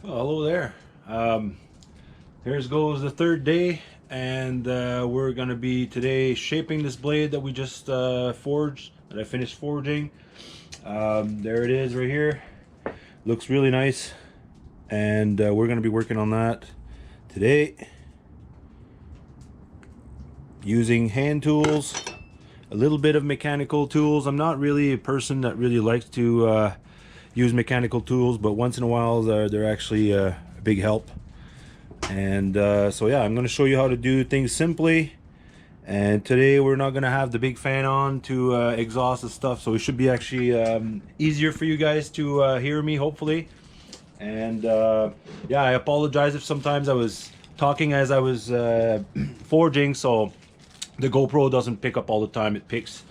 Well, hello there. Here goes the third day, and we're going to be today shaping this blade that we just forged, that I finished forging. There it is right here. Looks really nice, and we're going to be working on that today using hand tools, a little bit of mechanical tools. I'm not really a person that really likes to use mechanical tools, but once in a while they're actually a big help. And so yeah, I'm going to show you how to do things simply. And today we're not going to have the big fan on to exhaust the stuff, so it should be actually easier for you guys to hear me, hopefully. And yeah, I apologize if sometimes I was talking as I was forging, so the GoPro doesn't pick up all the time. It picks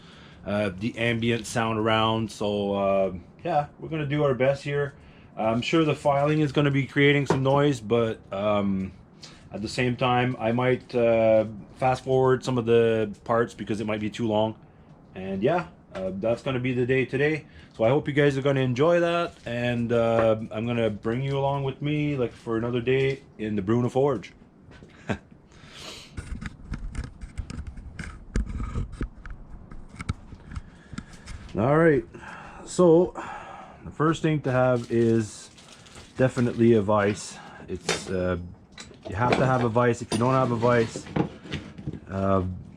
the ambient sound around. So yeah, we're gonna do our best here. I'm sure the filing is going to be creating some noise, but at the same time I might fast forward some of the parts because it might be too long. And yeah, that's going to be the day today. So I hope you guys are going to enjoy that, and I'm going to bring you along with me like for another day in the Bruno Forge. All right, so the first thing to have is definitely a vise. It's you have to have a vise. If you don't have a vise,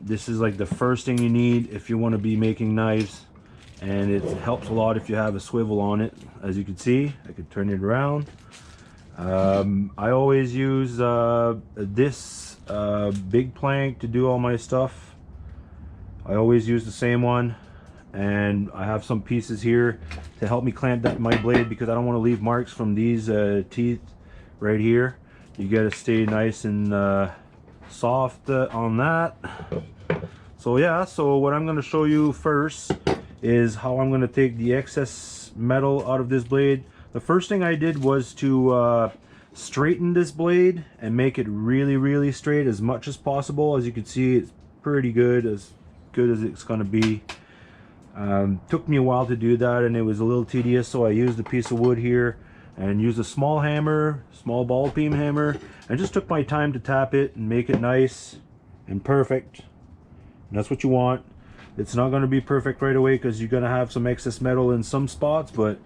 this is like the first thing you need if you want to be making knives, and it helps a lot if you have a swivel on it. As you can see, I could turn it around. I always use this big plank to do all my stuff. I always use the same one. And I have some pieces here to help me clamp that my blade, because I don't want to leave marks from these teeth right here. You got to stay nice and soft on that. So yeah, so what I'm going to show you first is how I'm going to take the excess metal out of this blade. The first thing I did was to straighten this blade and make it really straight as much as possible. As you can see, it's pretty good as it's going to be. Took me a while to do that, and it was a little tedious, so I used a piece of wood here and used a small hammer, small ball peen hammer, and just took my time to tap it and make it nice and perfect. And that's what you want. It's not going to be perfect right away because you're going to have some excess metal in some spots, but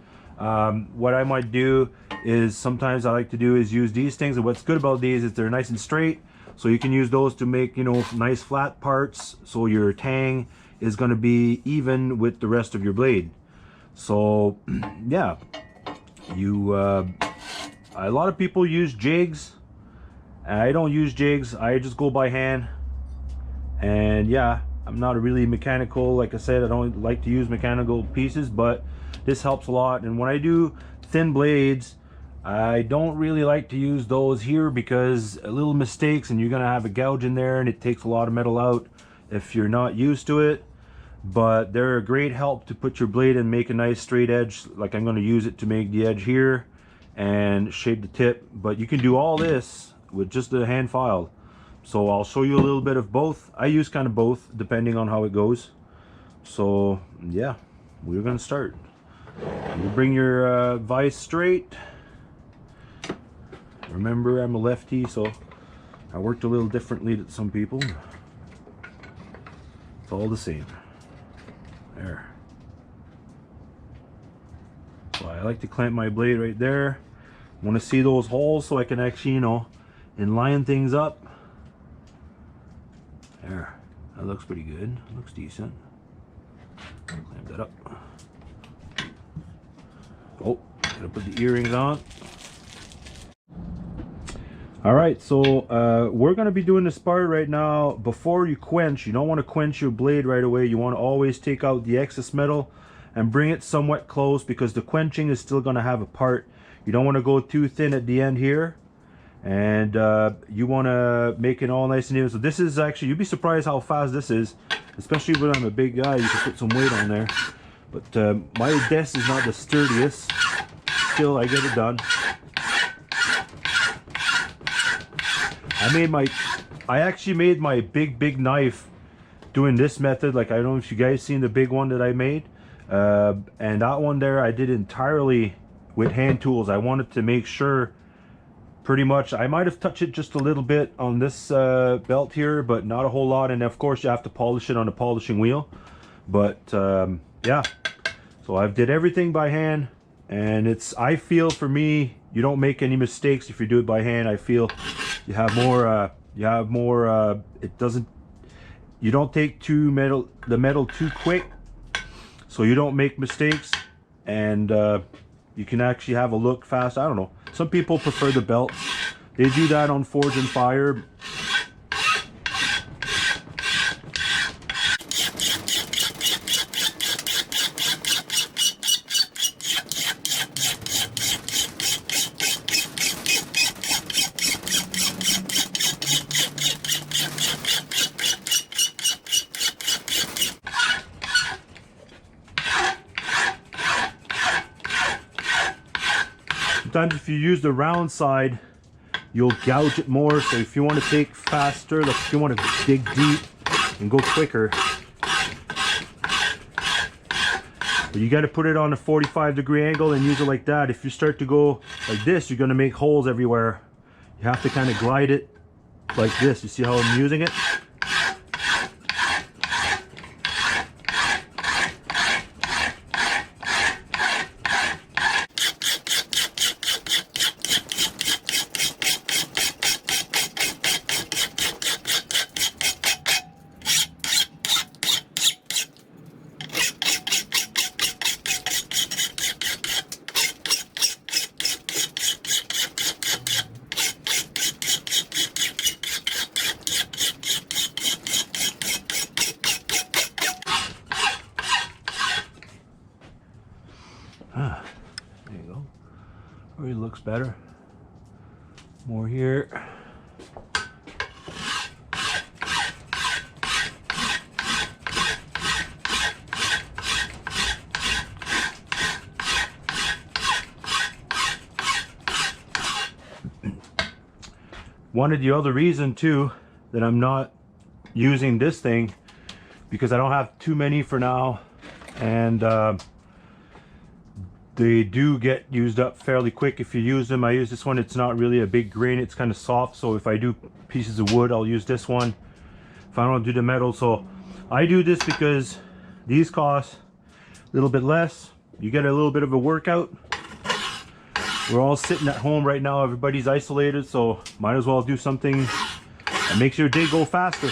what I might do is sometimes I like to do is use these things, and what's good about these is they're nice and straight, so you can use those to make, you know, nice flat parts, so your tang is going to be even with the rest of your blade. So yeah, you a lot of people use jigs. I don't use jigs, I just go by hand. And yeah, I'm not a really mechanical, like I said, I don't like to use mechanical pieces, but this helps a lot. And when I do thin blades, I don't really like to use those here, because a little mistakes and you're gonna have a gouge in there, and it takes a lot of metal out if you're not used to it. But they're a great help to put your blade and make a nice straight edge. Like I'm going to use it to make the edge here and shape the tip, but you can do all this with just a hand file. So I'll show you a little bit of both. I use kind of both depending on how it goes. So yeah, we're going to start. You bring your vise straight. Remember, I'm a lefty, so I worked a little differently than some people. It's all the same. There. So I like to clamp my blade right there. I want to see those holes so I can actually, you know, line things up. There. That looks pretty good. Looks decent. Clamp that up. Oh, gotta put the earrings on. Alright, so we're going to be doing this part right now. Before you quench, you don't want to quench your blade right away. You want to always take out the excess metal and bring it somewhat close, because the quenching is still going to have a part. You don't want to go too thin at the end here, and you want to make it all nice and even. So this is actually, you'd be surprised how fast this is, especially when I'm a big guy. You can put some weight on there, but my desk is not the sturdiest. Still, I get it done. I actually made my big knife doing this method. Like, I don't know if you guys seen the big one that I made, and that one there I did entirely with hand tools. I wanted to make sure pretty much, I might have touched it just a little bit on this belt here, but not a whole lot. And of course you have to polish it on a polishing wheel. But yeah, so I've did everything by hand, and it's, I feel for me, you don't make any mistakes if you do it by hand. I feel you have more it doesn't, you don't take the metal too quick, so you don't make mistakes, and you can actually have a look fast. I don't know, some people prefer the belt. They do that on Forge and Fire. Sometimes if you use the round side, you'll gouge it more. So if you want to take faster, like if you want to dig deep and go quicker, but you got to put it on a 45-degree angle and use it like that. If you start to go like this, you're going to make holes everywhere. You have to kind of glide it like this. You see how I'm using it? There you go. Already looks better. More here. One of the other reason too that I'm not using this thing, because I don't have too many for now, and they do get used up fairly quick if you use them. I use this one. It's not really a big grain, it's kind of soft, so if I do pieces of wood, I'll use this one. If I don't do the metal, so I do this because these cost a little bit less. You get a little bit of a workout. We're all sitting at home right now, everybody's isolated, so might as well do something that makes your day go faster.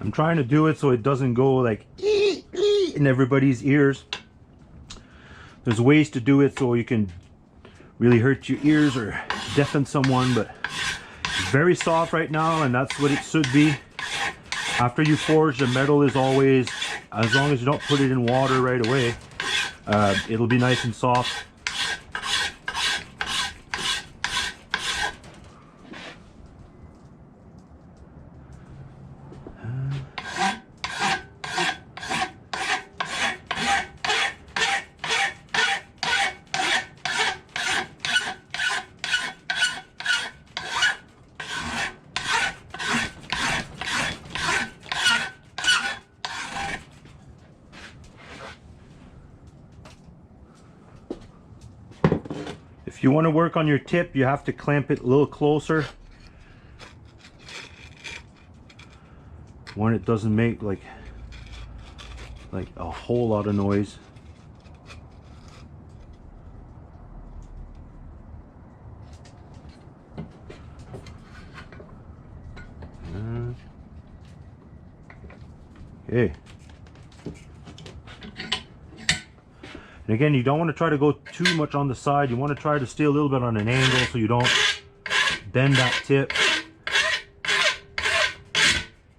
I'm trying to do it so it doesn't go like in everybody's ears. There's ways to do it so you can really hurt your ears or deafen someone, but it's very soft right now, and that's what it should be. After you forge, the metal is always, as long as you don't put it in water right away, it'll be nice and soft. If you want to work on your tip, you have to clamp it a little closer. One, it doesn't make like a whole lot of noise. Okay. And again, you don't want to try to go too much on the side. You want to try to stay a little bit on an angle so you don't bend that tip.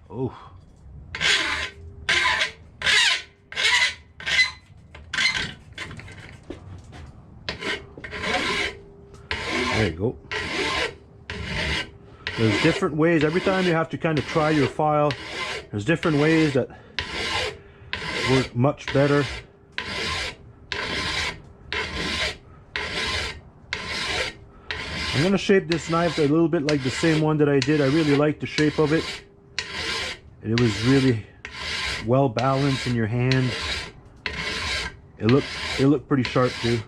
Oh. There you go. There's different ways. Every time you have to kind of try your file, there's different ways that work much better. I'm going to shape this knife a little bit like the same one that I did. I really like the shape of it. And it was really well balanced in your hand. It looked pretty sharp too.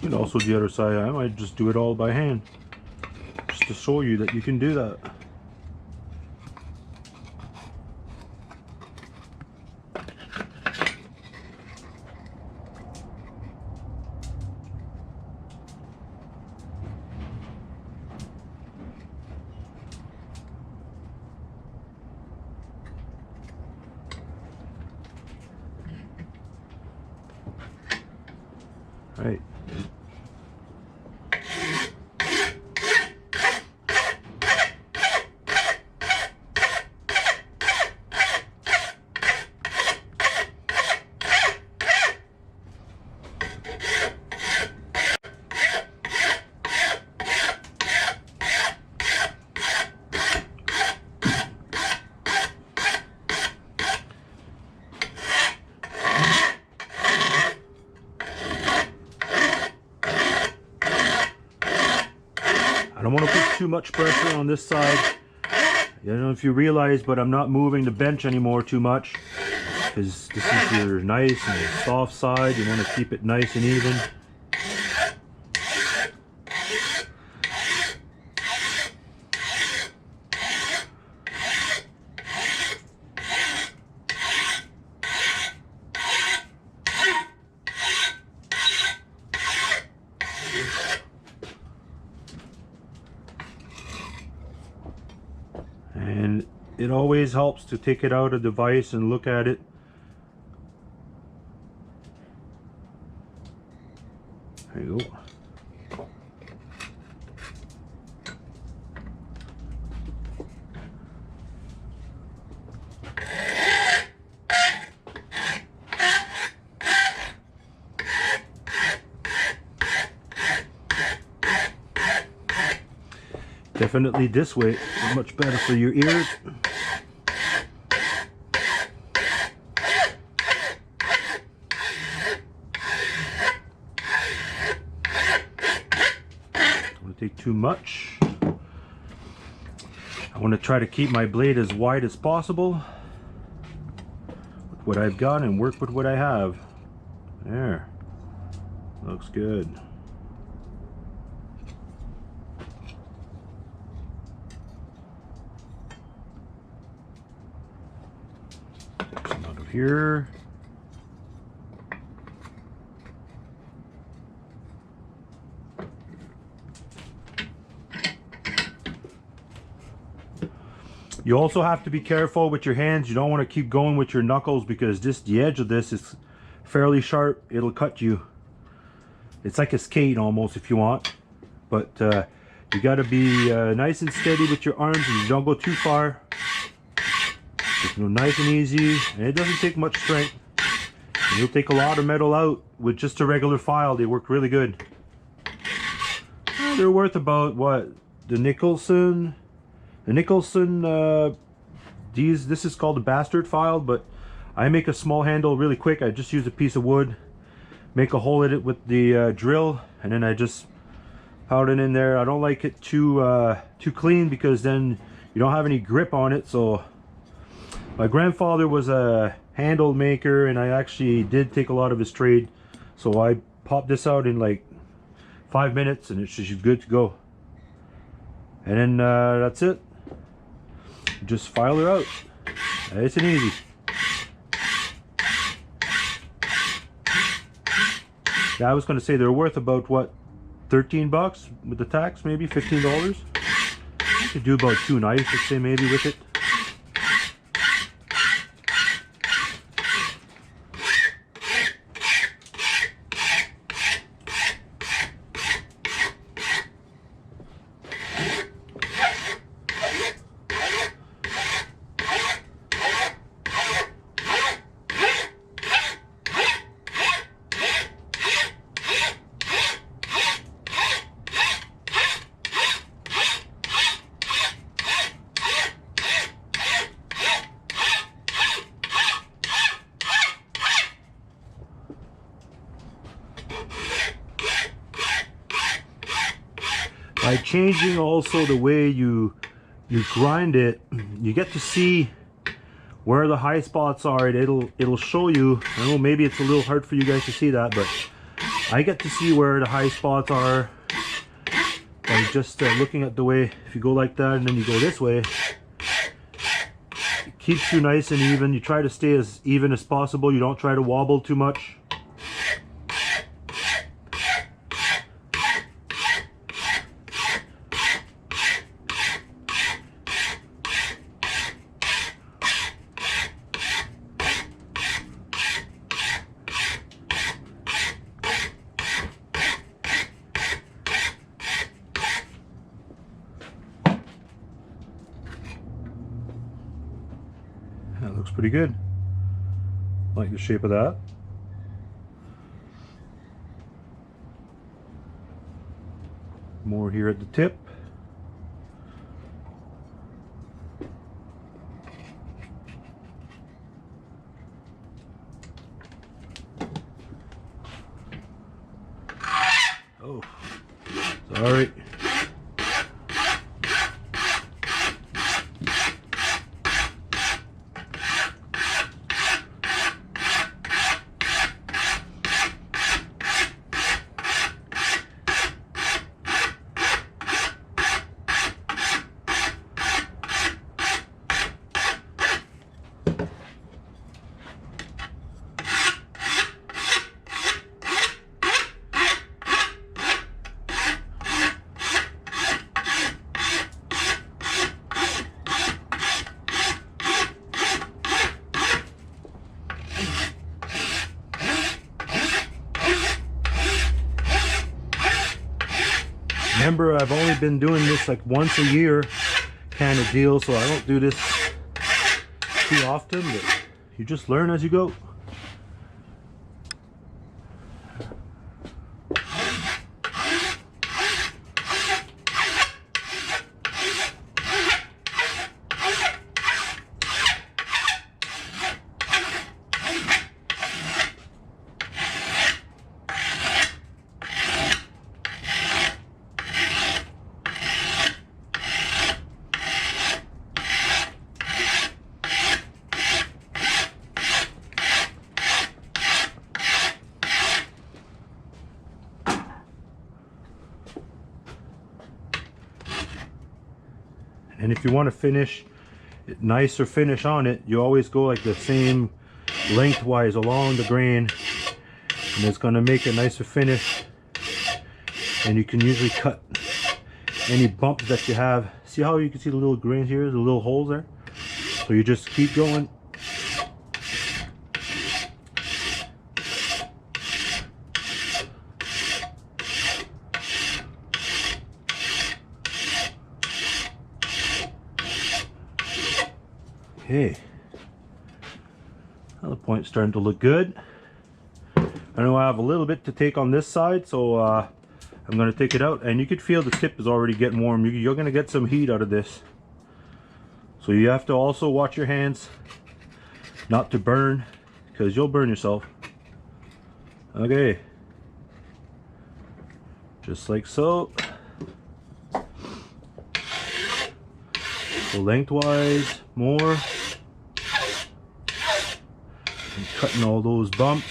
And also the other side, I might just do it all by hand, just to show you that you can do that. Right. I don't want to put too much pressure on this side. I don't know if you realize, but I'm not moving the bench anymore too much, because this is your nice and soft side. You want to keep it nice and even. And it always helps to take it out of the vise and look at it. There you go. Definitely this way is much better for your ears. Don't want to take too much. I want to try to keep my blade as wide as possible with what I've got and work with what I have. There. Looks good. Here. You also have to be careful with your hands. You don't want to keep going with your knuckles, because the edge of this is fairly sharp. It'll cut you. It's like a skate almost, if you want, but you got to be nice and steady with your arms, and you don't go too far. Just nice and easy, and it doesn't take much strength. And you'll take a lot of metal out with just a regular file. They work really good. They're worth about what? The Nicholson, this is called a bastard file, but I make a small handle really quick. I just use a piece of wood, make a hole in it with the drill, and then I just pound it in there. I don't like it too clean because then you don't have any grip on it. So my grandfather was a handle maker, and I actually did take a lot of his trade. So I popped this out in like 5 minutes, and it's just good to go. And then that's it. Just file her out. Nice and easy. Yeah, I was going to say they're worth about what, 13 bucks with the tax, maybe $15. You could do about 2 knives, let's say, maybe with it. By changing also the way you grind it, you get to see where the high spots are. It'll show you. I know maybe it's a little hard for you guys to see that, but I get to see where the high spots are by just looking at the way. If you go like that and then you go this way, it keeps you nice and even. You try to stay as even as possible. You don't try to wobble too much. That looks pretty good. Like the shape of that. More here at the tip. Oh, sorry. Remember, I've only been doing this like once a year kind of deal, so I don't do this too often, but you just learn as you go. And if you want to finish it, nicer finish on it, you always go like the same lengthwise along the grain, and it's going to make a nicer finish. And you can usually cut any bumps that you have. See how you can see the little grains here, the little holes there? So you just keep going. Okay, now the point's starting to look good. I know I have a little bit to take on this side, so I'm going to take it out, and you could feel the tip is already getting warm. You're going to get some heat out of this, so you have to also watch your hands. not to burn, because you'll burn yourself. Okay, just like so. So lengthwise more, and cutting all those bumps.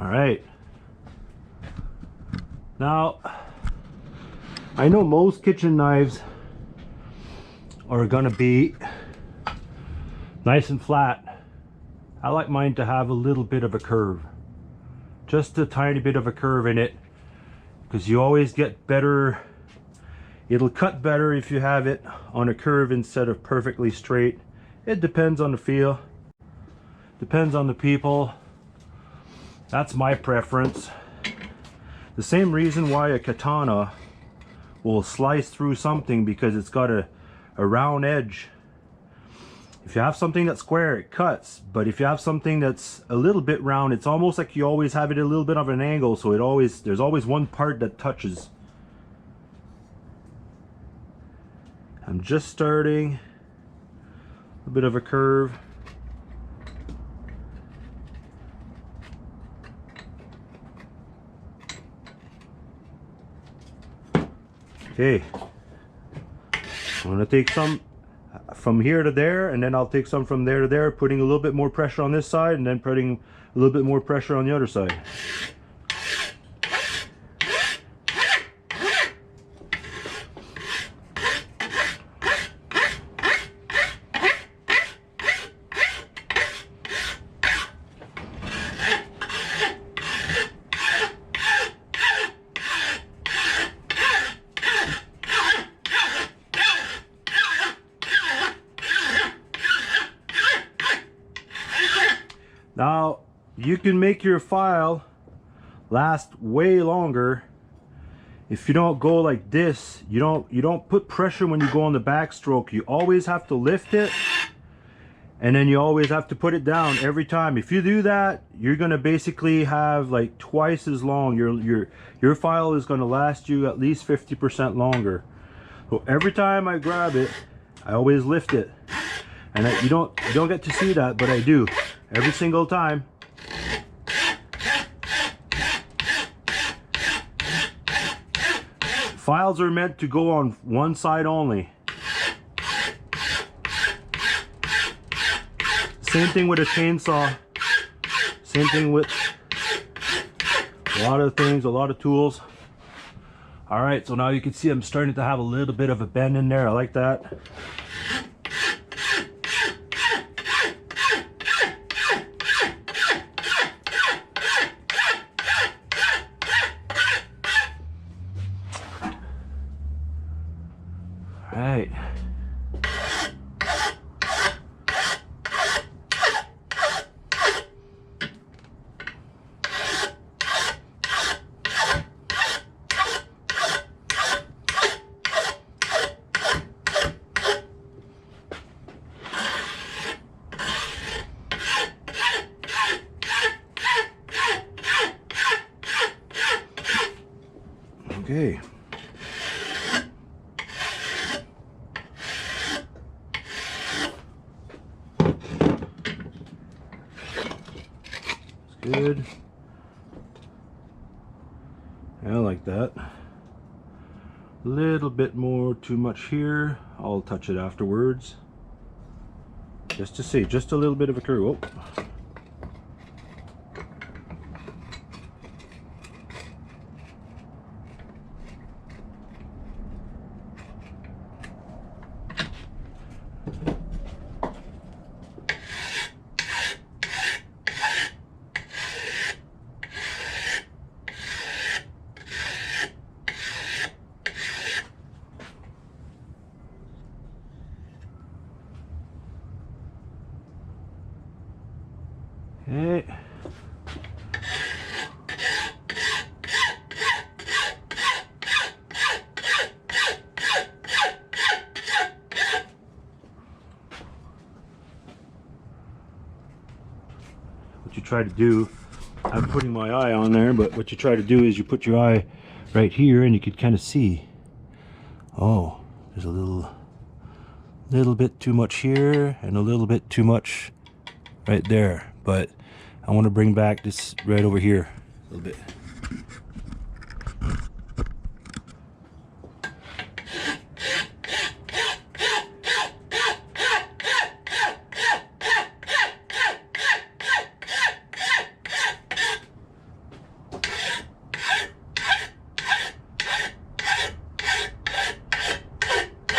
Alright, now I know most kitchen knives are gonna be nice and flat. I like mine to have a little bit of a curve, just a tiny bit of a curve in it, because you always get better, it'll cut better if you have it on a curve instead of perfectly straight. It depends on the feel, depends on the people. That's my preference. The same reason why a katana will slice through something, because it's got a round edge. If you have something that's square, it cuts, but if you have something that's a little bit round, it's almost like you always have it a little bit of an angle, so there's always one part that touches. I'm just starting a bit of a curve. Okay, I'm gonna take some from here to there, and then I'll take some from there to there, putting a little bit more pressure on this side and then putting a little bit more pressure on the other side. Now, you can make your file last way longer if you don't go like this. You don't put pressure when you go on the backstroke. You always have to lift it, and then you always have to put it down every time. If you do that, you're gonna basically have like twice as long. Your file is gonna last you at least 50% longer. So every time I grab it, I always lift it, and you don't get to see that, but I do. Every single time. Files are meant to go on one side only. Same thing with a chainsaw. Same thing with a lot of things, a lot of tools. All right, so now you can see I'm starting to have a little bit of a bend in there. I like that. Right. Okay. Good. I like that. A little bit more too much here. I'll touch it afterwards. Just to see, just a little bit of a curve. Oh. try to do, I'm putting my eye on there, but what you try to do is you put your eye right here and you could kind of see, oh, there's a little bit too much here and a little bit too much right there, but I want to bring back this right over here a little bit.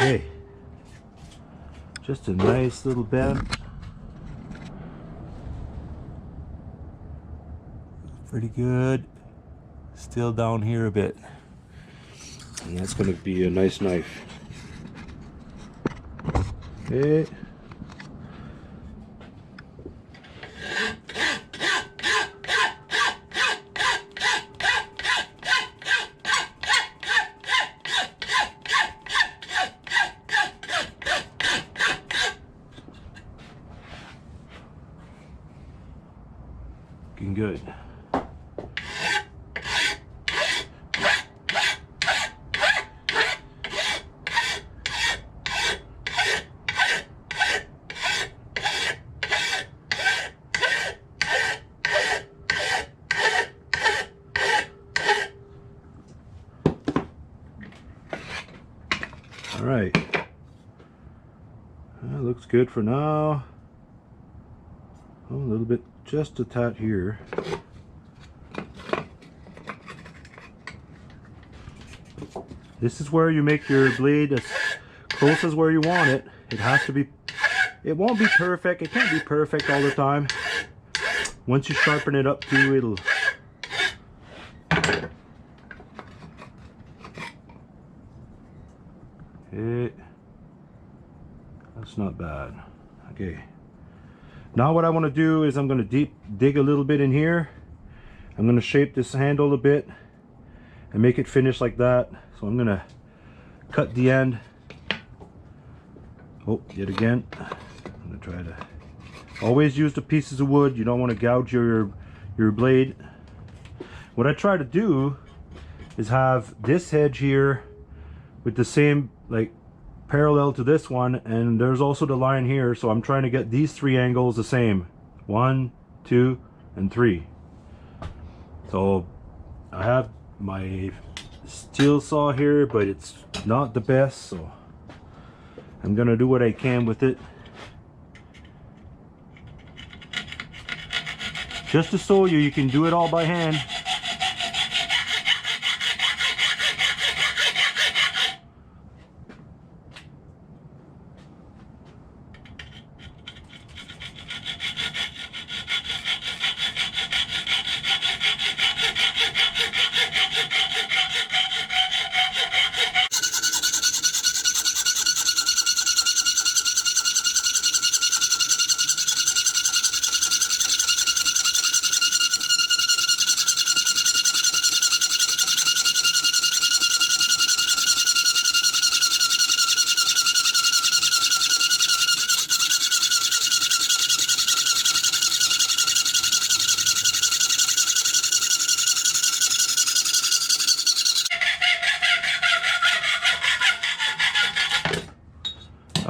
Okay, just a nice little bend. Pretty good. Still down here a bit. And that's going to be a nice knife. Okay. Looking good. All right, that looks good for now. Oh, a little bit, just a tad here. This is where you make your blade as close as where you want it. It has to be, it won't be perfect. It can't be perfect all the time. Once you sharpen it up too, it'll, that's not bad. Okay, now what I want to do is I'm going to dig a little bit in here. I'm going to shape this handle a bit and make it finish like that. So I'm going to cut the end. Oh, yet again, I'm going to try to always use the pieces of wood. You don't want to gouge your blade. What I try to do is have this edge here with the same, like, parallel to this one, and there's also the line here, so I'm trying to get these three angles the same. 1, 2, and 3. So I have my steel saw here, but it's not the best, so I'm gonna do what I can with it, just to show you can do it all by hand.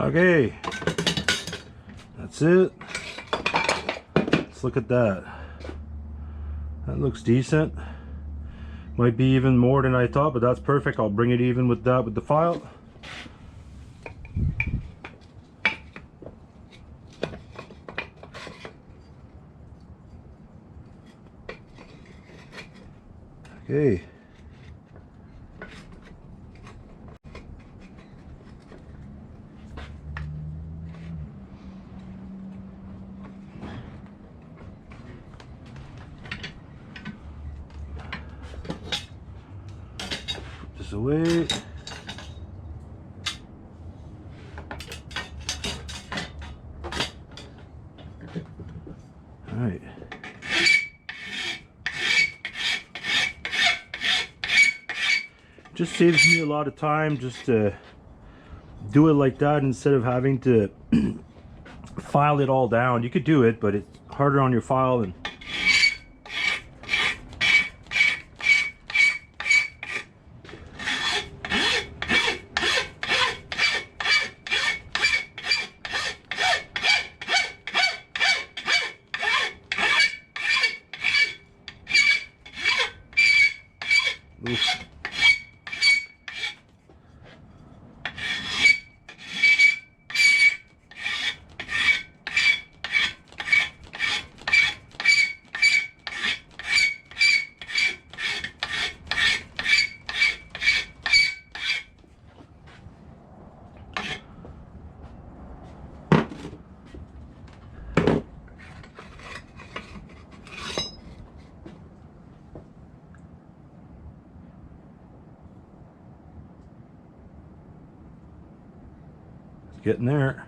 Okay, that's it. Let's look at that. That looks decent. Might be even more than I thought, but that's perfect. I'll bring it even with that with the file. Okay. Away. All right. Just saves me a lot of time just to do it like that instead of having to file it all down. You could do it, but it's harder on your file, and Oof. Getting there.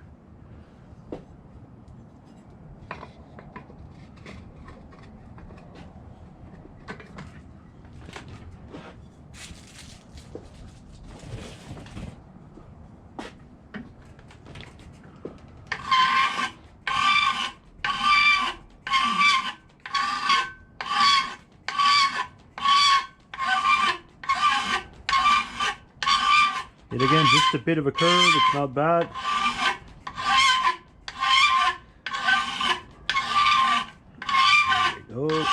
And again, just a bit of a curve, it's not bad. There we go.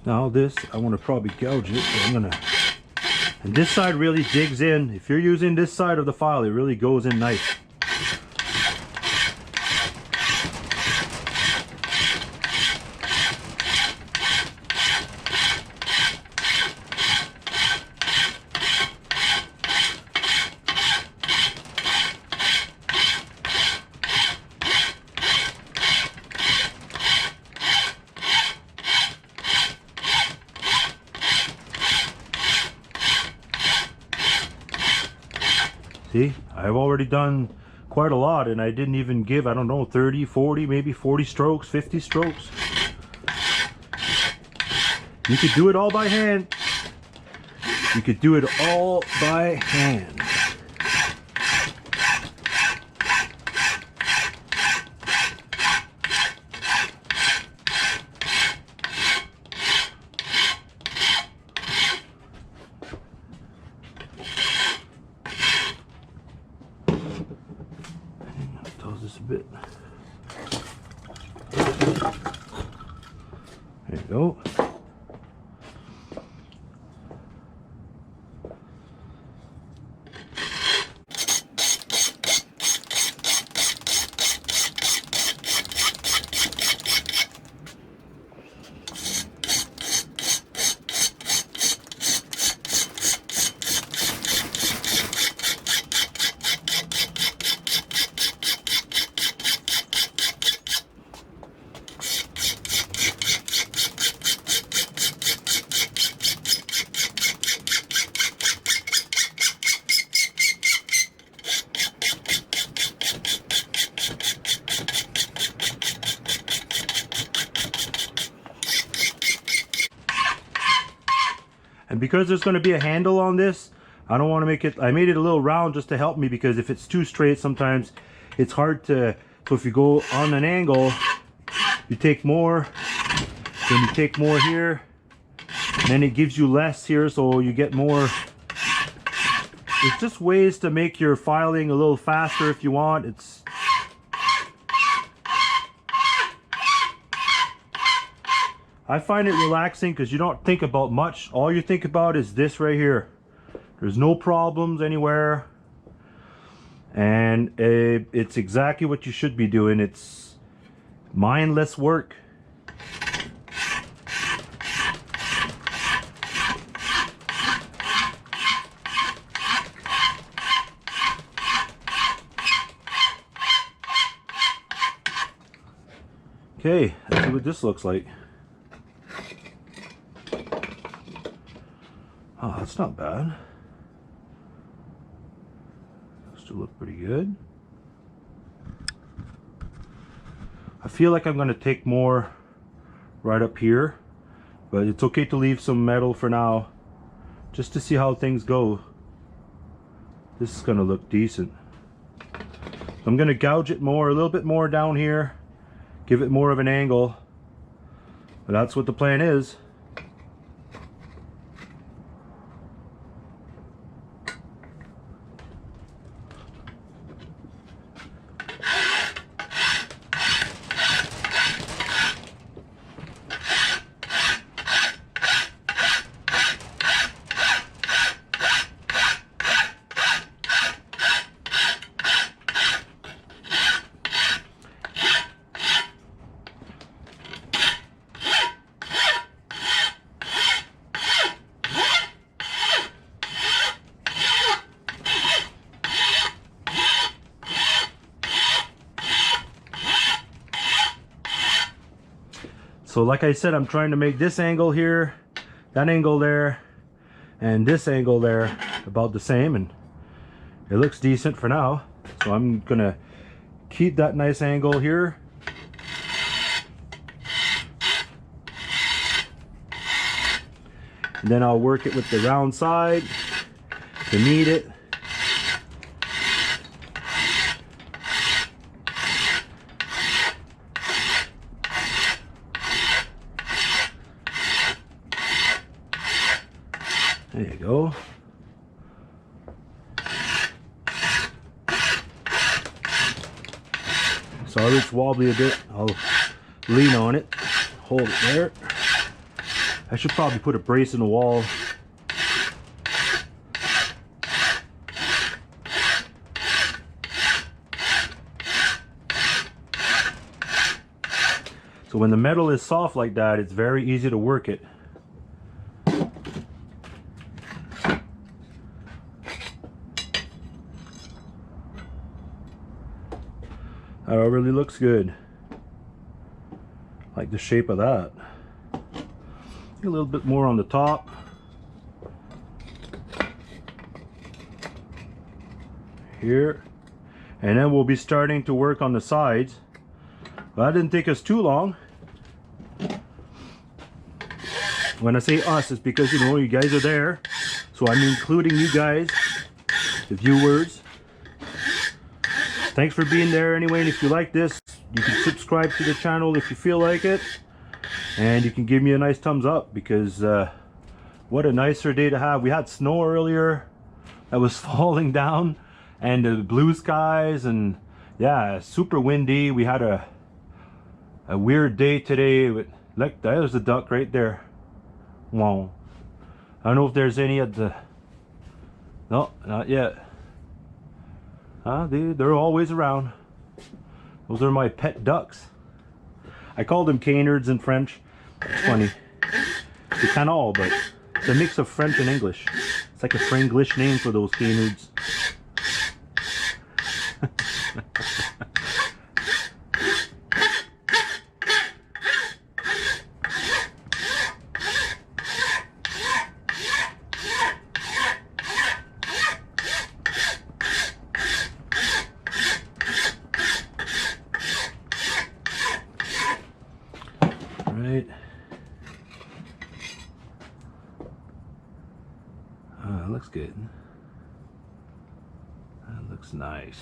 Now this, I want to probably gouge it, so I'm gonna, and this side really digs in. If you're using this side of the file, it really goes in nice. See, I've already done quite a lot, and I didn't even give, I don't know, 30, 40, maybe 40 strokes, 50 strokes. You could do it all by hand. You could do it all by hand. Toss this a bit. There you go. And because there's going to be a handle on this, I don't want to make it, I made it a little round just to help me, because if it's too straight, sometimes it's hard to, so if you go on an angle, you take more, then you take more here, and then it gives you less here, so you get more. There's just ways to make your filing a little faster if you want. It's I find it relaxing because you don't think about much. All you think about is this right here. There's no problems anywhere. And it's exactly what you should be doing. It's mindless work. Okay, let's see what this looks like. Oh, that's not bad. Still look pretty good. I feel like I'm going to take more right up here, but it's okay to leave some metal for now, just to see how things go. This is going to look decent. I'm going to gouge it more, a little bit more down here, give it more of an angle, but that's what the plan is. So like I said, I'm trying to make this angle here, that angle there, and this angle there about the same, and it looks decent for now. So I'm gonna keep that nice angle here. And then I'll work it with the round side to knead it. There you go. Sorry it's wobbly a bit. I'll lean on it, hold it there. I should probably put a brace in the wall. So when the metal is soft like that, it's very easy to work it. That really looks good. Like the shape of that. A little bit more on the top. Here. And then we'll be starting to work on the sides. Well, that didn't take us too long. When I say us, it's because, you know, you guys are there. So I'm including you guys, the viewers. Thanks for being there anyway. And if you like this, you can subscribe to the channel if you feel like it. And you can give me a nice thumbs up, because what a nicer day to have. We had snow earlier that was falling down, and the blue skies, and yeah, super windy. We had a weird day today. Look, there's a duck right there. Wow. I don't know if there's any at the... No, not yet. They're always around. Those are my pet ducks. I call them canards in French. It's funny. The canard, but it's a mix of French and English. It's like a Franglish name for those canards. Right. That looks good. That looks nice.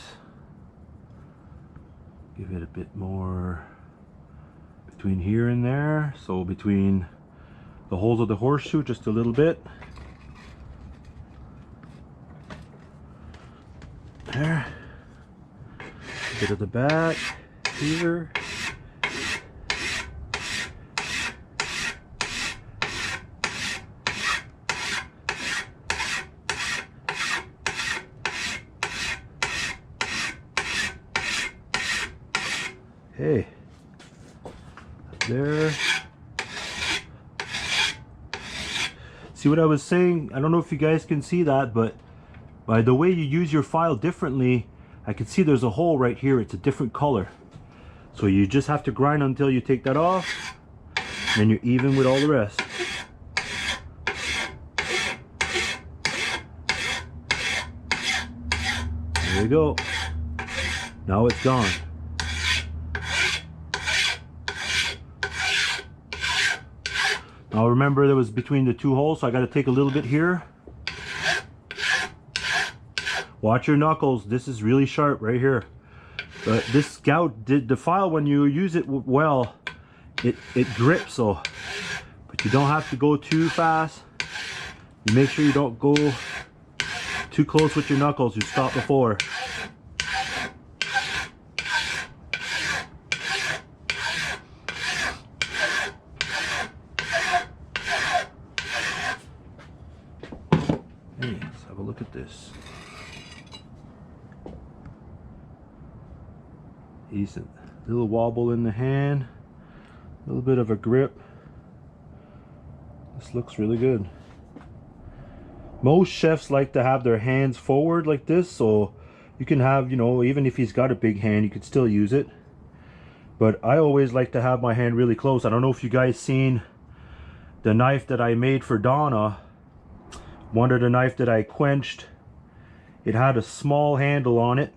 Give it a bit more between here and there. So between the holes of the horseshoe, just a little bit. There. A bit of the back here. Hey, there. See what I was saying? I don't know if you guys can see that, but by the way you use your file differently, I can see there's a hole right here. It's a different color. So you just have to grind until you take that off, and then you're even with all the rest. There you go. Now it's gone. Now remember, there was between the two holes, so I got to take a little bit here. Watch your knuckles. This is really sharp right here. But this Scout did the file, when you use it well, it grips. So, but you don't have to go too fast. You make sure you don't go too close with your knuckles. You stop before. Hey, let's have a look at this. Decent. Little wobble in the hand. A little bit of a grip. This looks really good. Most chefs like to have their hands forward like this, so you can have, you know, even if he's got a big hand, you could still use it. but I always like to have my hand really close. I don't know if you guys seen the knife that I made for Donna. One of the knife that I quenched, it had a small handle on it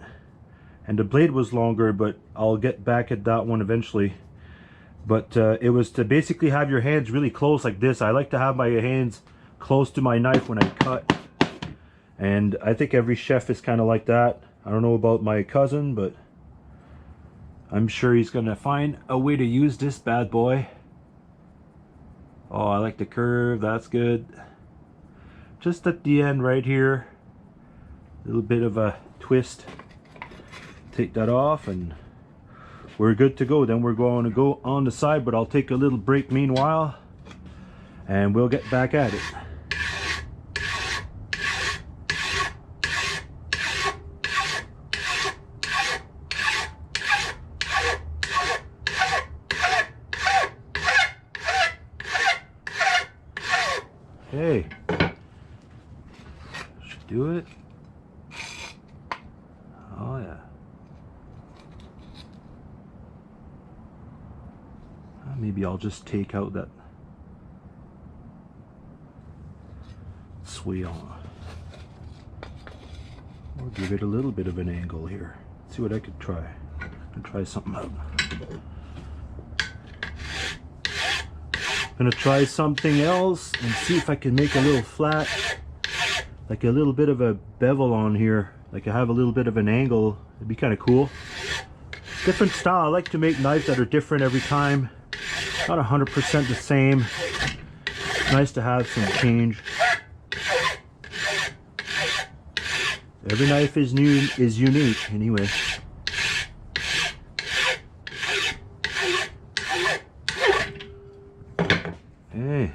and the blade was longer, but I'll get back at that one eventually. But it was to basically have your hands really close like this. I like to have my hands close to my knife when I cut, and I think every chef is kind of like that. I don't know about my cousin, but I'm sure he's gonna find a way to use this bad boy. Oh, I like the curve, that's good. Just at the end right here, a little bit of a twist. Take that off and we're good to go. Then we're going to go on the side, but I'll take a little break meanwhile and we'll get back at it. Okay, should do it. Oh yeah. Maybe I'll just take out that sway on, or give it a little bit of an angle here. Let's see what I could try. And try something out. Gonna try something else and see if I can make a little flat, like a little bit of a bevel on here, like I have a little bit of an angle. It'd be kind of cool. Different style. I like to make knives that are different every time, not 100% the same. It's nice to have some change. Every knife is unique anyway. Hey,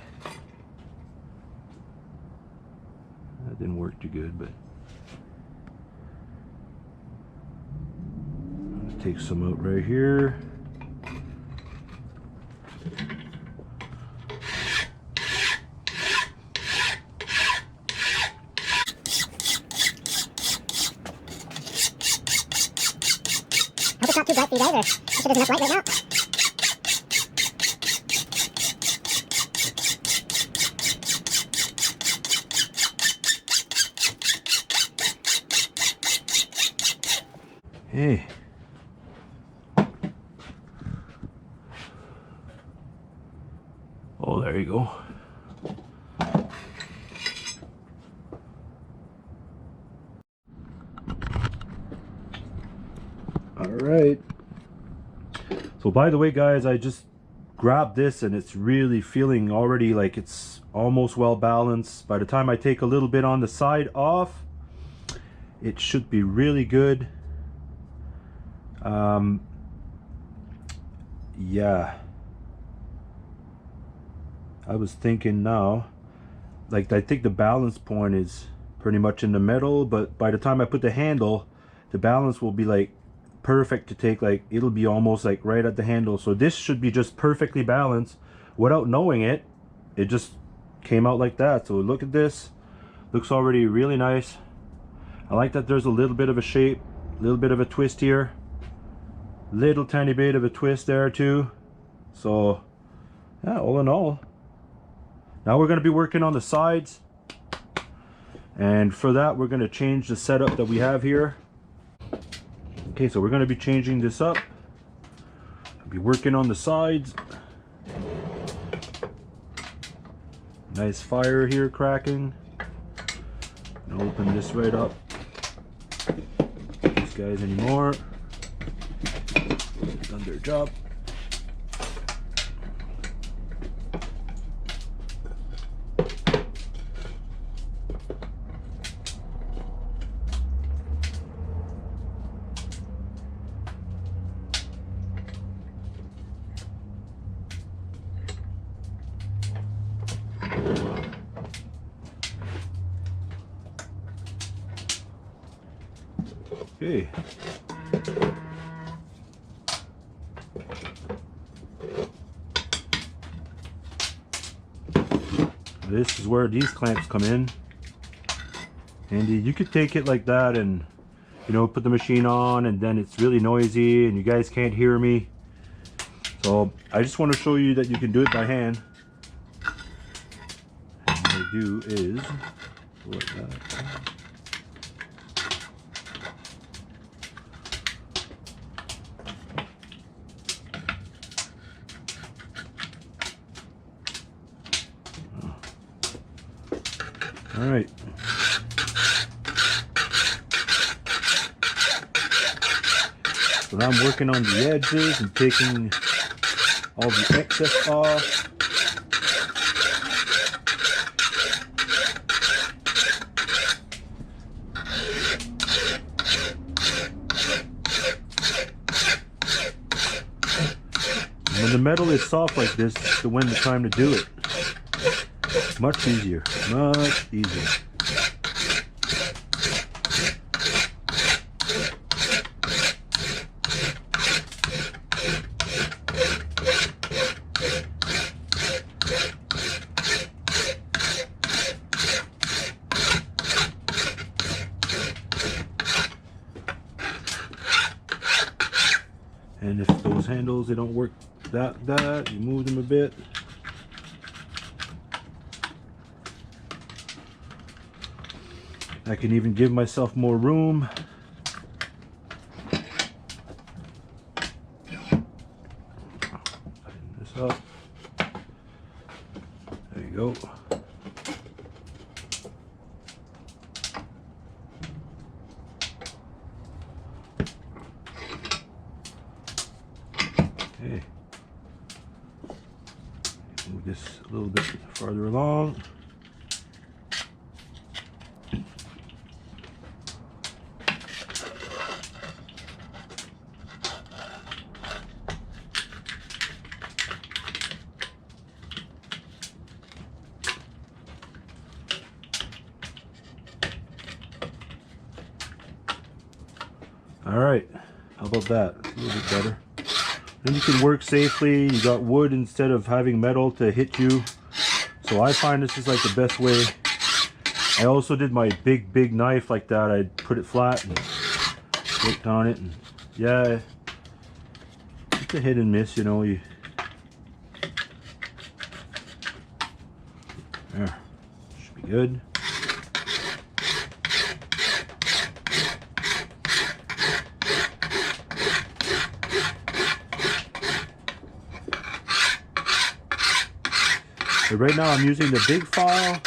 that didn't work too good, but I'll take some out right here. Hope it's not too bright for you guys, or if there's enough light right now. Hey. Oh, there you go. All right. So by the way, guys, I just grabbed this and it's really feeling already like it's almost well balanced. By the time I take a little bit on the side off, it should be really good. Yeah, I was thinking now, like I think the balance point is pretty much in the middle, but by the time I put the handle, the balance will be like perfect to take, like it'll be almost like right at the handle. So this should be just perfectly balanced without knowing it. It just came out like that. So look at this, looks already really nice. I like that there's a little bit of a shape, a little bit of a twist here, little tiny bit of a twist there too. So yeah, all in all, now we're going to be working on the sides, and for that we're going to change the setup that we have here. Okay, so we're going to be changing this up. I'll be working on the sides. Nice fire here cracking. I'll open this right up. These guys anymore. Done their job. Okay. This is where these clamps come in, and you could take it like that and, you know, put the machine on, and then it's really noisy and you guys can't hear me. So I just want to show you that you can do it by hand. And what I do is pull it back. All right. So now I'm working on the edges and taking all the excess off. And when the metal is soft like this, it's the time to do it. Much easier, much easier. And if those handles, they don't work that, you move them a bit. I can even give myself more room. Tighten this up. There you go. Okay. Move this a little bit farther along. All right, how about that? A little bit better. Then you can work safely. You got wood instead of having metal to hit you. So I find this is like the best way. I also did my big knife like that. I put it flat and worked on it. And yeah, it's a hit and miss, you know. There, should be good. So right now I'm using the big file,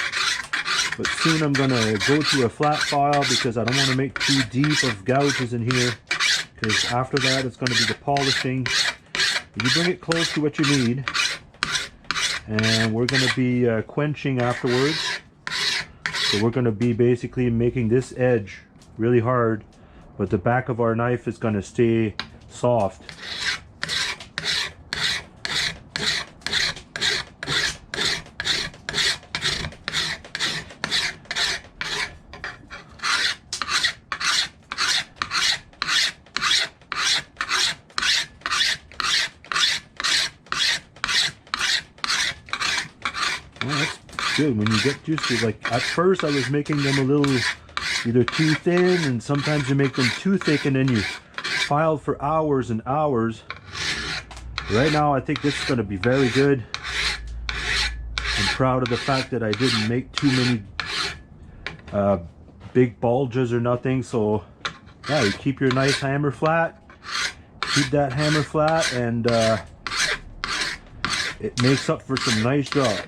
but soon I'm gonna go to a flat file because I don't want to make too deep of gouges in here, because after that it's going to be the polishing. You bring it close to what you need, and we're going to be quenching afterwards. So we're going to be basically making this edge really hard, but the back of our knife is going to stay soft. Good when you get used to, like, at first I was making them a little either too thin, and sometimes you make them too thick and then you file for hours and hours. Right now I think this is going to be very good. I'm proud of the fact that I didn't make too many big bulges or nothing. So yeah, you keep your nice hammer flat, keep that hammer flat, and it makes up for some nice job.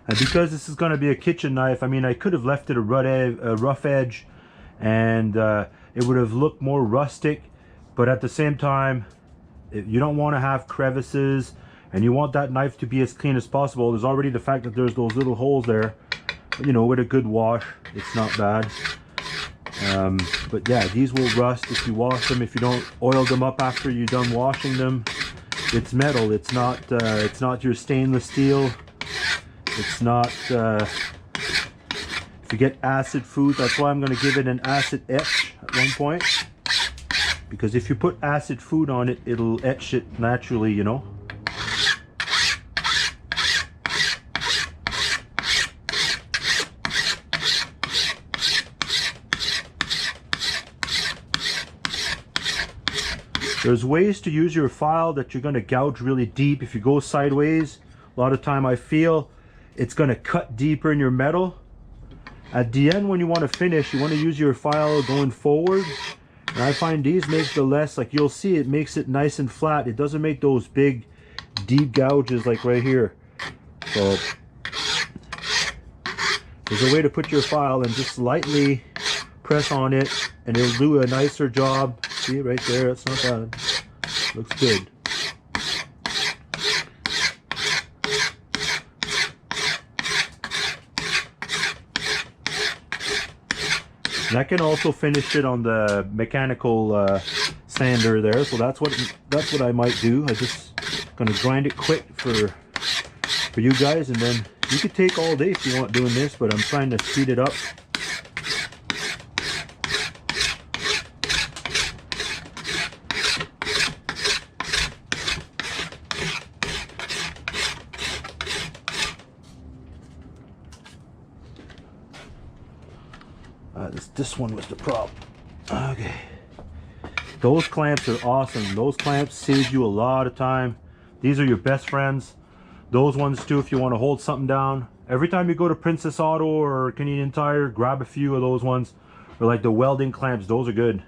And because this is going to be a kitchen knife, I mean, I could have left it a rough edge, and it would have looked more rustic. But at the same time, you don't want to have crevices, and you want that knife to be as clean as possible. There's already the fact that there's those little holes there. But, you know, with a good wash, it's not bad. But yeah, these will rust if you wash them, if you don't oil them up after you're done washing them. It's metal, it's not your stainless steel. It's not, if you get acid food, that's why I'm going to give it an acid etch at one point. Because if you put acid food on it, it'll etch it naturally, you know. There's ways to use your file that you're going to gouge really deep. If you go sideways, a lot of time I feel it's going to cut deeper in your metal. At the end, when you want to finish, you want to use your file going forward. And I find these make the less, like you'll see, it makes it nice and flat. It doesn't make those big deep gouges like right here. So there's a way to put your file and just lightly press on it and it'll do a nicer job. See it right there, that's not bad. Looks good. And I can also finish it on the mechanical sander there, so that's what I might do. I just gonna grind it quick for you guys, and then you could take all day if you want doing this, but I'm trying to speed it up. This one was the problem. Okay. Those clamps are awesome. Those clamps save you a lot of time. These are your best friends. Those ones too, if you want to hold something down. Every time you go to Princess Auto or Canadian Tire, grab a few of those ones. Or like the welding clamps, those are good.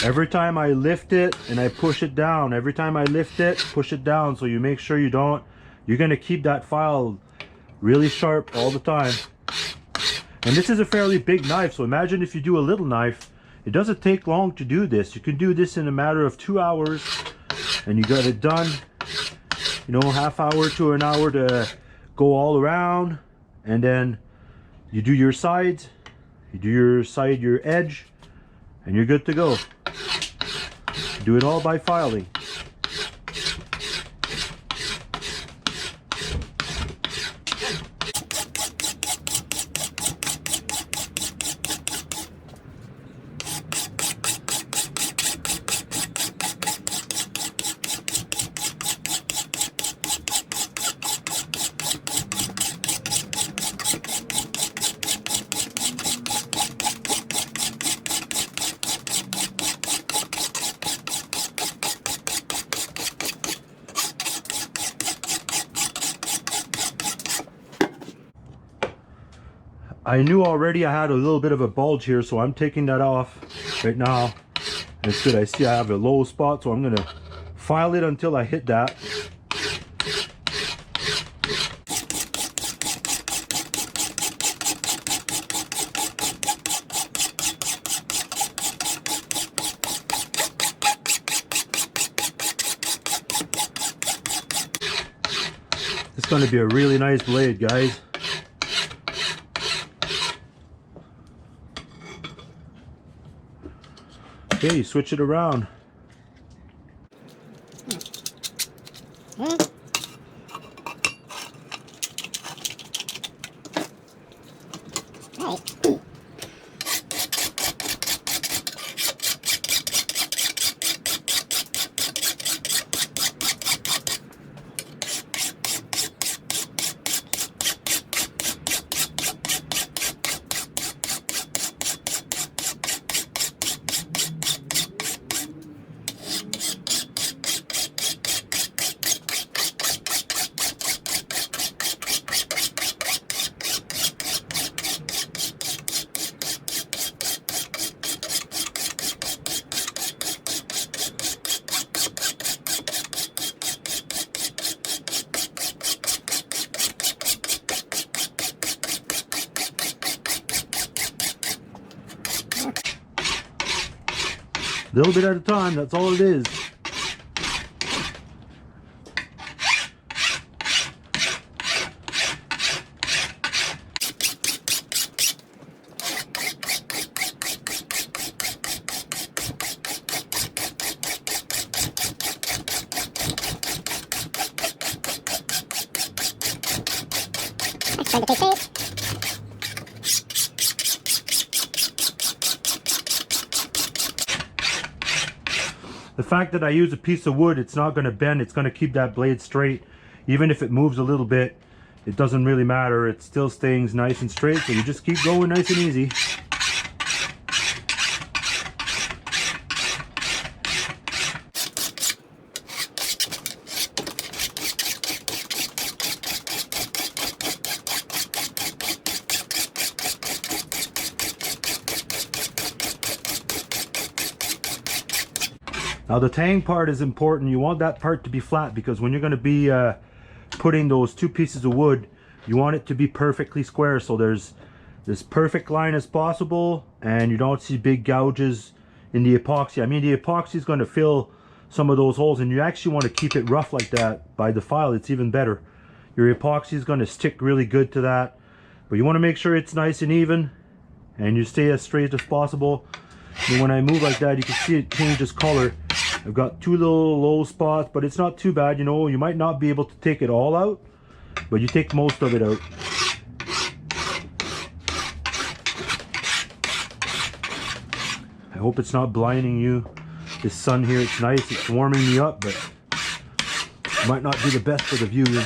Every time I lift it and I push it down, every time I lift it, push it down, so you make sure you're gonna keep that file really sharp all the time. And this is a fairly big knife, so imagine if you do a little knife, it doesn't take long to do this. You can do this in a matter of 2 hours and you got it done, you know, half hour to an hour to go all around, and then you do your sides, you do your edge, and you're good to go. Do it all by filing. I knew already I had a little bit of a bulge here, so I'm taking that off right now. And it's good. I see I have a low spot, so I'm gonna file it until I hit that. It's gonna be a really nice blade, guys. Okay, you switch it around. A little bit at a time, that's all it is. Time to take shape. The fact that I use a piece of wood, it's not going to bend, it's going to keep that blade straight. Even if it moves a little bit, it doesn't really matter, it still stays nice and straight, so you just keep going nice and easy. Now the tang part is important. You want that part to be flat because when you're going to be putting those two pieces of wood, you want it to be perfectly square, so there's this perfect line as possible and you don't see big gouges in the epoxy. I mean, the epoxy is going to fill some of those holes and you actually want to keep it rough like that. By the file, it's even better. Your epoxy is going to stick really good to that, but you want to make sure it's nice and even and you stay as straight as possible. And when I move like that, you can see it changes color. I've got two little low spots, but it's not too bad, you know. You might not be able to take it all out, but you take most of it out. I hope it's not blinding you. This sun here, it's nice, it's warming me up, but it might not be the best for the viewing.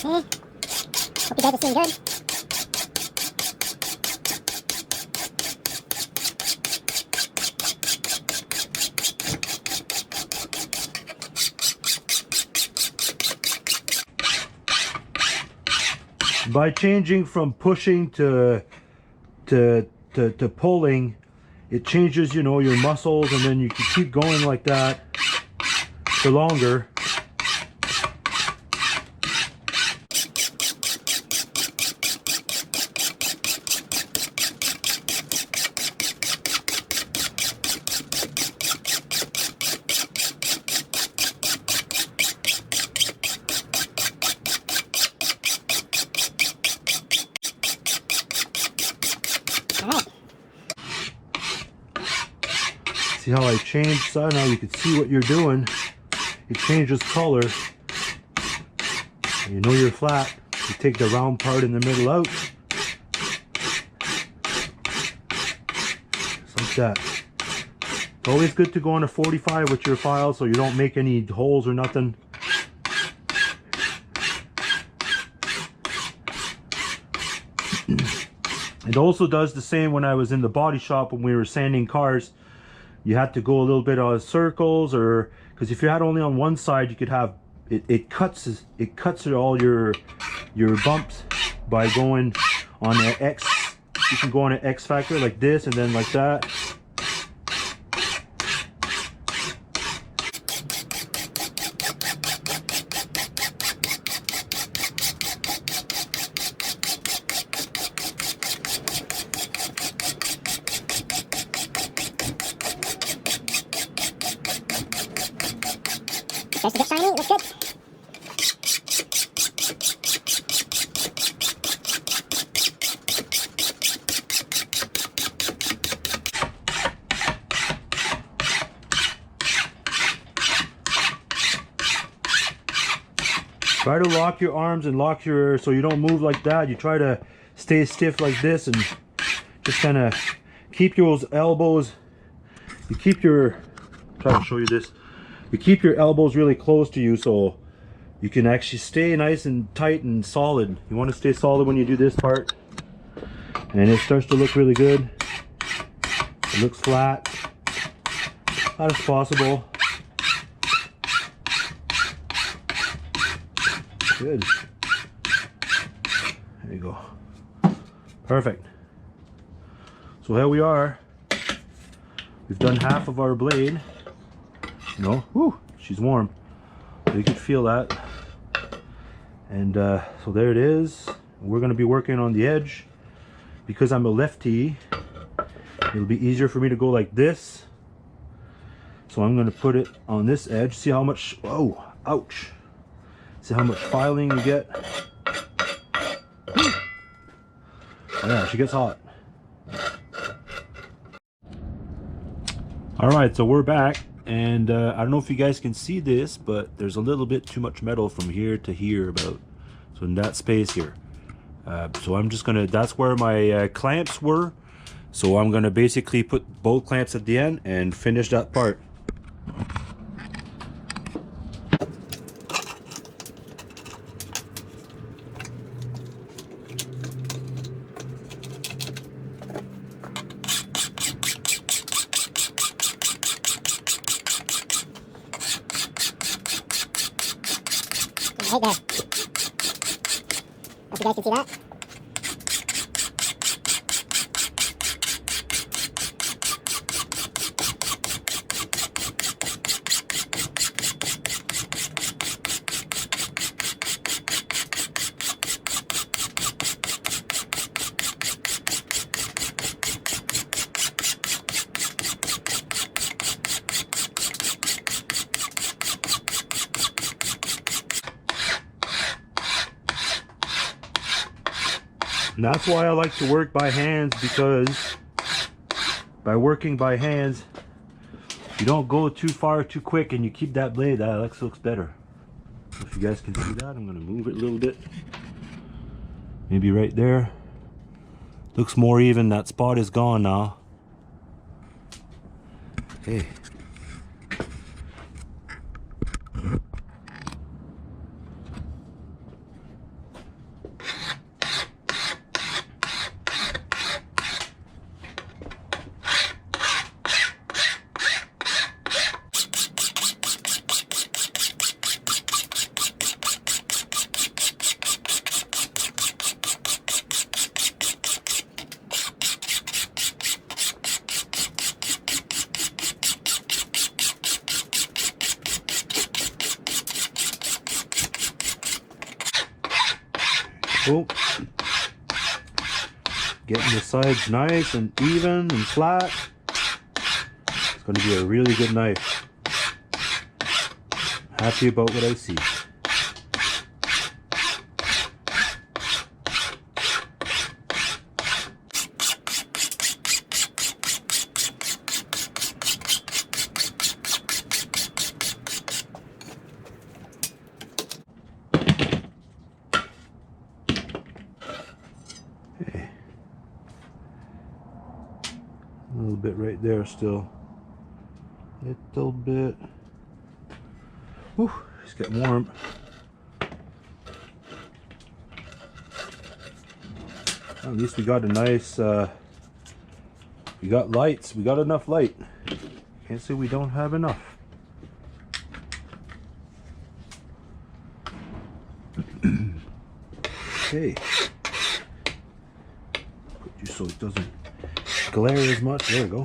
Okay. Hope you guys are seeing good. By changing from pushing to pulling, it changes, you know, your muscles, and then you can keep going like that for longer. See how I changed? So now you can see what you're doing. It changes color. And you know you're flat. You take the round part in the middle out. Just like that. It's always good to go on a 45 with your file so you don't make any holes or nothing. It also does the same when I was in the body shop when we were sanding cars. You had to go a little bit on circles, or because if you had only on one side, you could have it cuts all your bumps by going on an X. You can go on an X factor like this and then like that. Starts to get shiny, looks good. Try to lock your arms and lock your, so you don't move like that. You try to stay stiff like this and just kind of keep those elbows. You keep your, try to show you this. You keep your elbows really close to you so you can actually stay nice and tight and solid. You want to stay solid when you do this part. And it starts to look really good. It looks flat. Flat as possible. Good. There you go. Perfect. So here we are. We've done half of our blade. You know, whoo, she's warm. You can feel that. And so there it is. We're going to be working on the edge. Because I'm a lefty, it'll be easier for me to go like this. So I'm going to put it on this edge. See how much, oh, ouch. See how much filing you get? Yeah, she gets hot. Alright, so we're back. And I don't know if you guys can see this, but there's a little bit too much metal from here to here about. So in that space here. So I'm just gonna, that's where my clamps were. So I'm gonna basically put both clamps at the end and finish that part. Right there. Hope you guys can see that. And that's why I like to work by hands, because by working by hands, you don't go too far too quick and you keep that blade. That looks better. If you guys can see that, I'm going to move it a little bit. Maybe right there. Looks more even. That spot is gone now. Okay. Oh, getting the sides nice and even and flat. It's going to be a really good knife. Happy about what I see. Okay. A little bit right there still. Little bit. Whew, it's getting warm. At least we got a nice, we got lights. We got enough light. Can't say we don't have enough. Okay. Put you so it doesn't glare as much. There we go.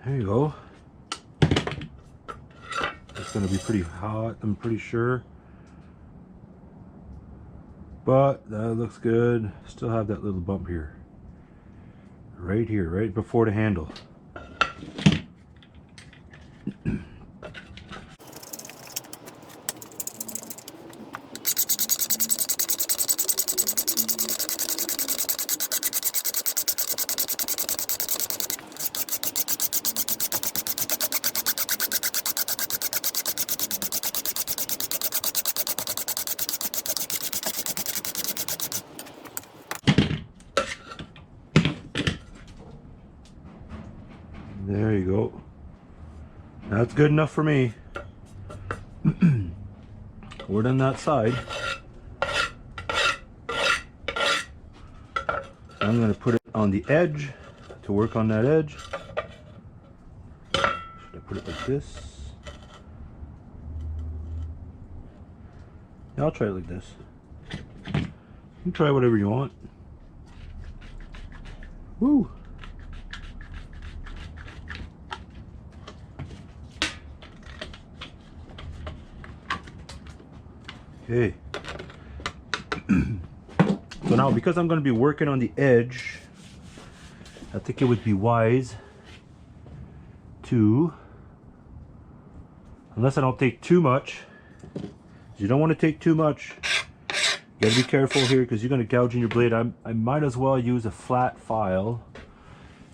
There you go. It's gonna be pretty hot, I'm pretty sure. But that looks good. Still have that little bump here. Right here, right before the handle. There you go. That's good enough for me. We're done that side. I'm going to put it on the edge to work on that edge. Should I put it like this? Yeah, I'll try it like this. You can try whatever you want. Woo! Okay. So now, because I'm going to be working on the edge, I think it would be wise to, unless I don't take too much, you don't want to take too much. You gotta be careful here because you're going to gouge in your blade. I might as well use a flat file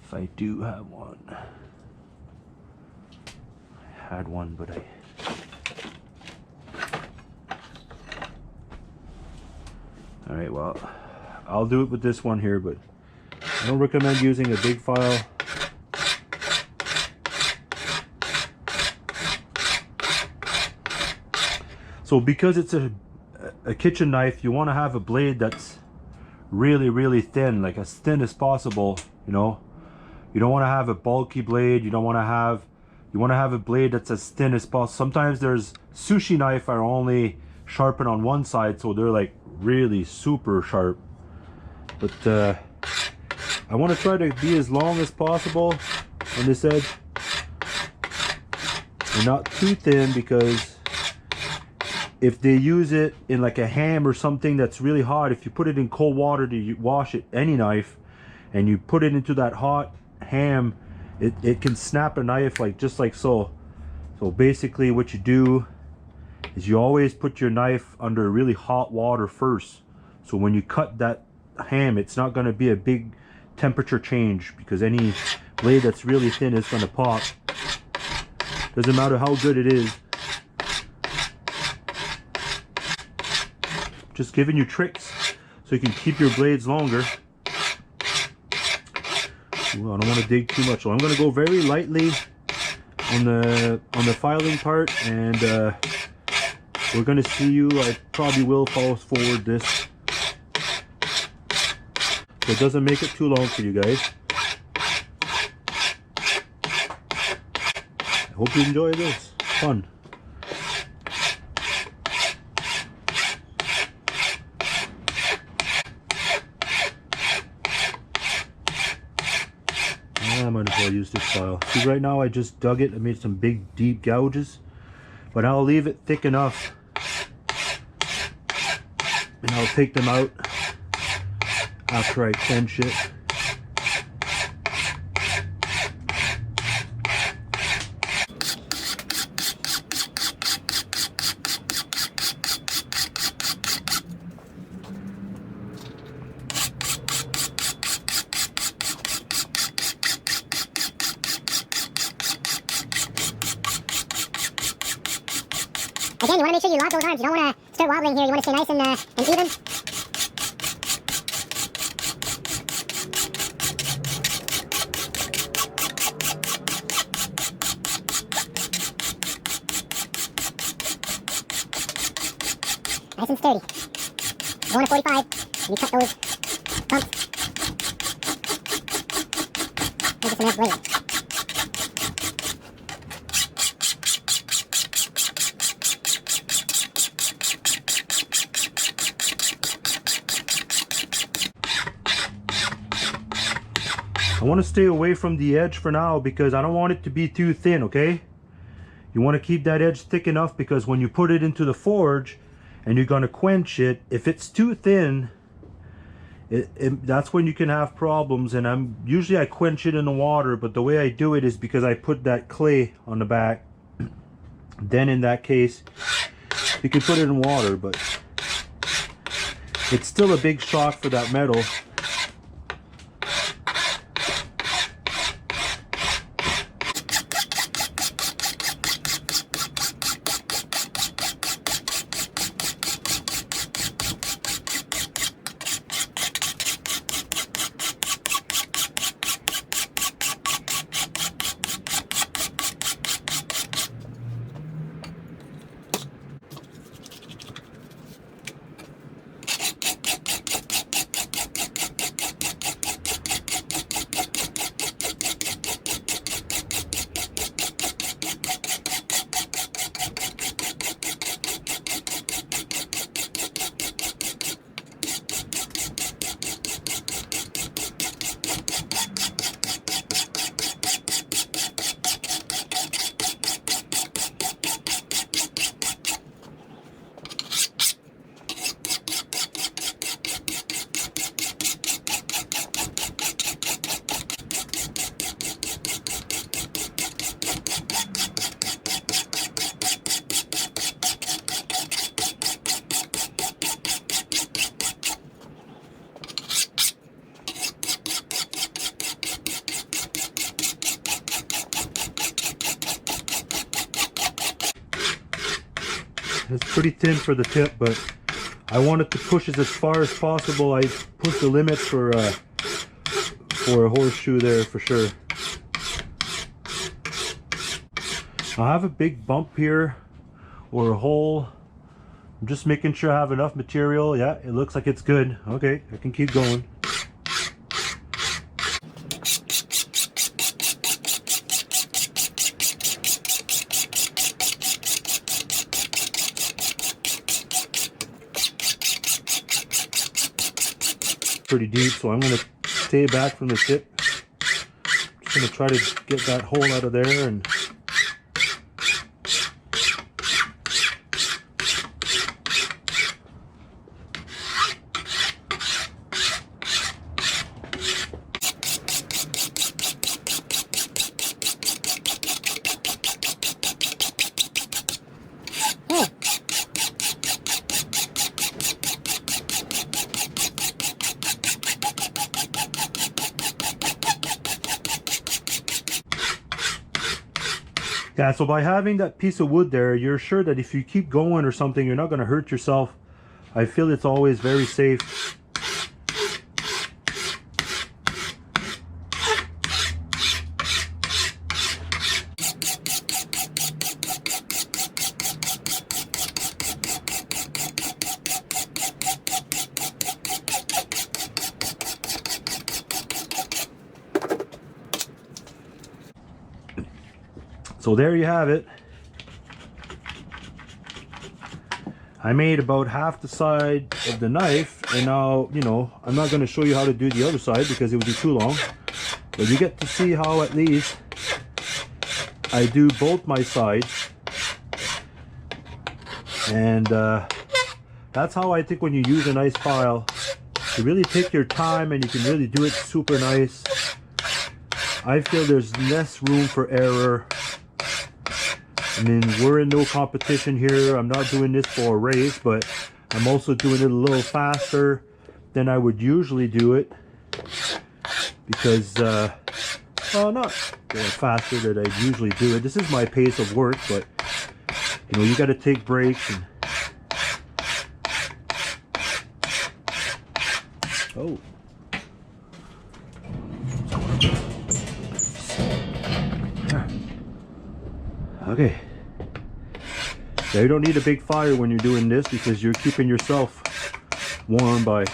if I do have one. I had one, but Alright, well, I'll do it with this one here, but I don't recommend using a big file. So because it's a kitchen knife, you want to have a blade that's really thin, like as thin as possible, you know. You don't want to have a bulky blade. You want to have a blade that's as thin as possible. Sometimes there's sushi knife are only sharpened on one side, so they're like really super sharp. But I want to try to be as long as possible on this edge and not too thin, because if they use it in like a ham or something that's really hot, if you put it in cold water to wash it, any knife, and you put it into that hot ham, it can snap a knife like just like so. So basically what you do is you always put your knife under really hot water first, so when you cut that ham, it's not going to be a big temperature change, because any blade that's really thin is going to pop. Doesn't matter how good it is. Just giving you tricks so you can keep your blades longer. Ooh, I don't want to dig too much, so I'm going to go very lightly on the filing part, and we're going to see you. I probably will fast forward this so it doesn't make it too long for you guys. I hope you enjoy this. Fun. I might as well use this file. See, right now I just dug it. I made some big deep gouges, but I'll leave it thick enough and I'll take them out after I clench it. Again, you want to make sure you lock those arms. You don't want to start wobbling here. You want to stay nice and even. Nice and sturdy. Going to 45. And you cut those bumps. Make it a nice blade. I want to stay away from the edge for now because I don't want it to be too thin, okay? You want to keep that edge thick enough because when you put it into the forge and you're going to quench it, if it's too thin, that's when you can have problems. And usually I quench it in the water, but the way I do it is because I put that clay on the back. Then in that case, you can put it in water, but it's still a big shock for that metal. It's pretty thin for the tip, but I want it to push it as far as possible. I push the limit for a horseshoe there for sure. I have a big bump here or a hole. I'm just making sure I have enough material. Yeah, it looks like it's good. Okay, I can keep going. Pretty deep, so I'm going to stay back from the tip. Just going to try to get that hole out of there and yeah, so by having that piece of wood there, you're sure that if you keep going or something, you're not going to hurt yourself. I feel it's always very safe. So there you have it. I made about half the side of the knife, and now, you know, I'm not going to show you how to do the other side because it would be too long, but you get to see how at least I do both my sides. And that's how I think when you use a nice file, you really take your time and you can really do it super nice. I feel there's less room for error. I mean, we're in no competition here. I'm not doing this for a race, but I'm also doing it a little faster than I would usually do it. Because, well, not faster than I usually do it. This is my pace of work, but, you know, you got to take breaks. And, oh. Okay. Yeah, you don't need a big fire when you're doing this because you're keeping yourself warm by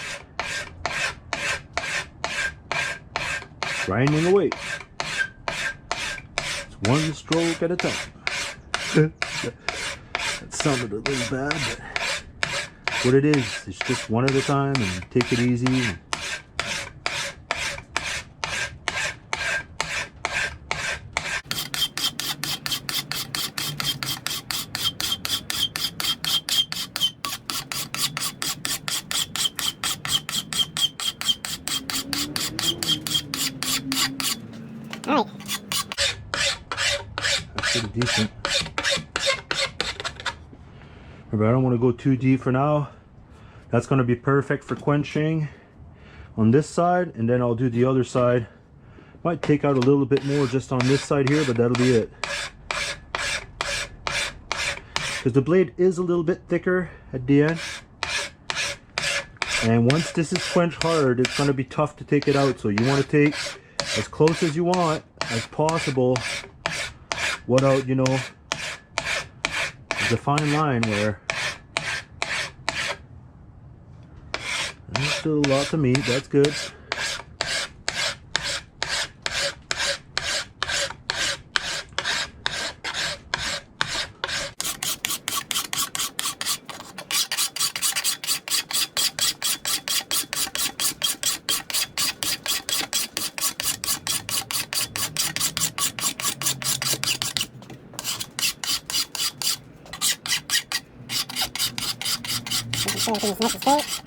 grinding away. It's one stroke at a time. That sounded a little bad, but what it is, it's just one at a time and take it easy. decent. Remember, I don't want to go too deep for now. That's going to be perfect for quenching on this side, and then I'll do the other side. Might take out a little bit more just on this side here, but that'll be it. Because the blade is a little bit thicker at the end. And once this is quenched hard, it's going to be tough to take it out. So you want to take as close as you want as possible without, you know, there's a fine line where there's still a lot to meat. That's good. Everything is nice and straight.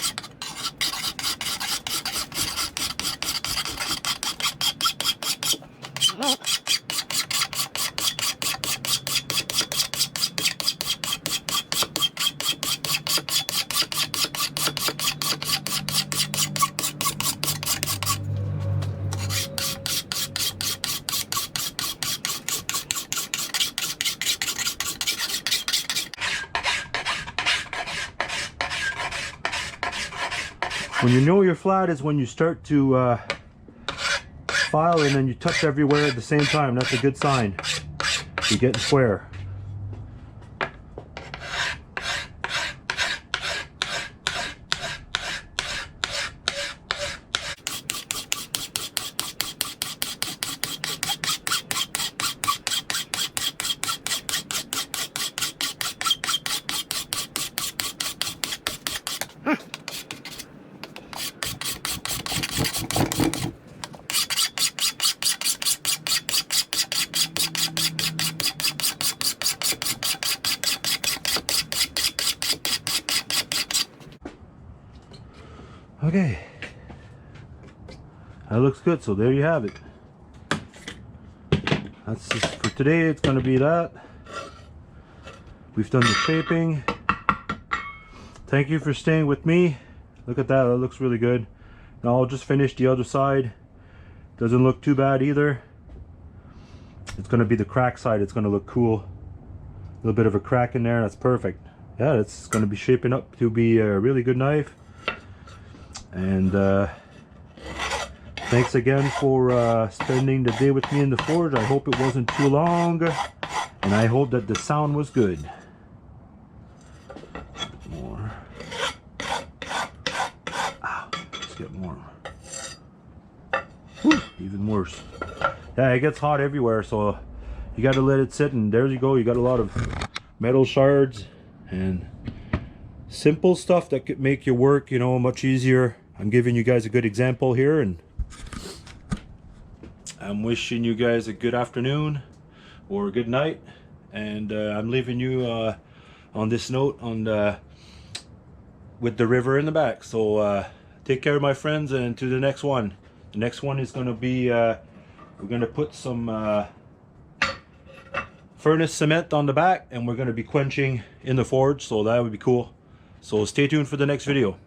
When you know you're flat is when you start to file and then you touch everywhere at the same time. That's a good sign. You're getting square. Okay, that looks good. So there you have it. That's just for today. It's going to be that. We've done the shaping. Thank you for staying with me. Look at that. That looks really good. Now I'll just finish the other side. Doesn't look too bad either. It's going to be the crack side. It's going to look cool. A little bit of a crack in there. That's perfect. Yeah, it's going to be shaping up to be a really good knife. And thanks again for spending the day with me in the forge. I hope it wasn't too long, and I hope that the sound was good. More. Ow, let's get more. Whew, even worse. Yeah, it gets hot everywhere, so you got to let it sit, and there you go. You got a lot of metal shards and simple stuff that could make your work, you know, much easier. I'm giving you guys a good example here, and I'm wishing you guys a good afternoon or a good night, and I'm leaving you on this note with the river in the back. So take care, my friends, and to the next one. The next one is going to be we're going to put some furnace cement on the back, and we're going to be quenching in the forge, so that would be cool. So stay tuned for the next video.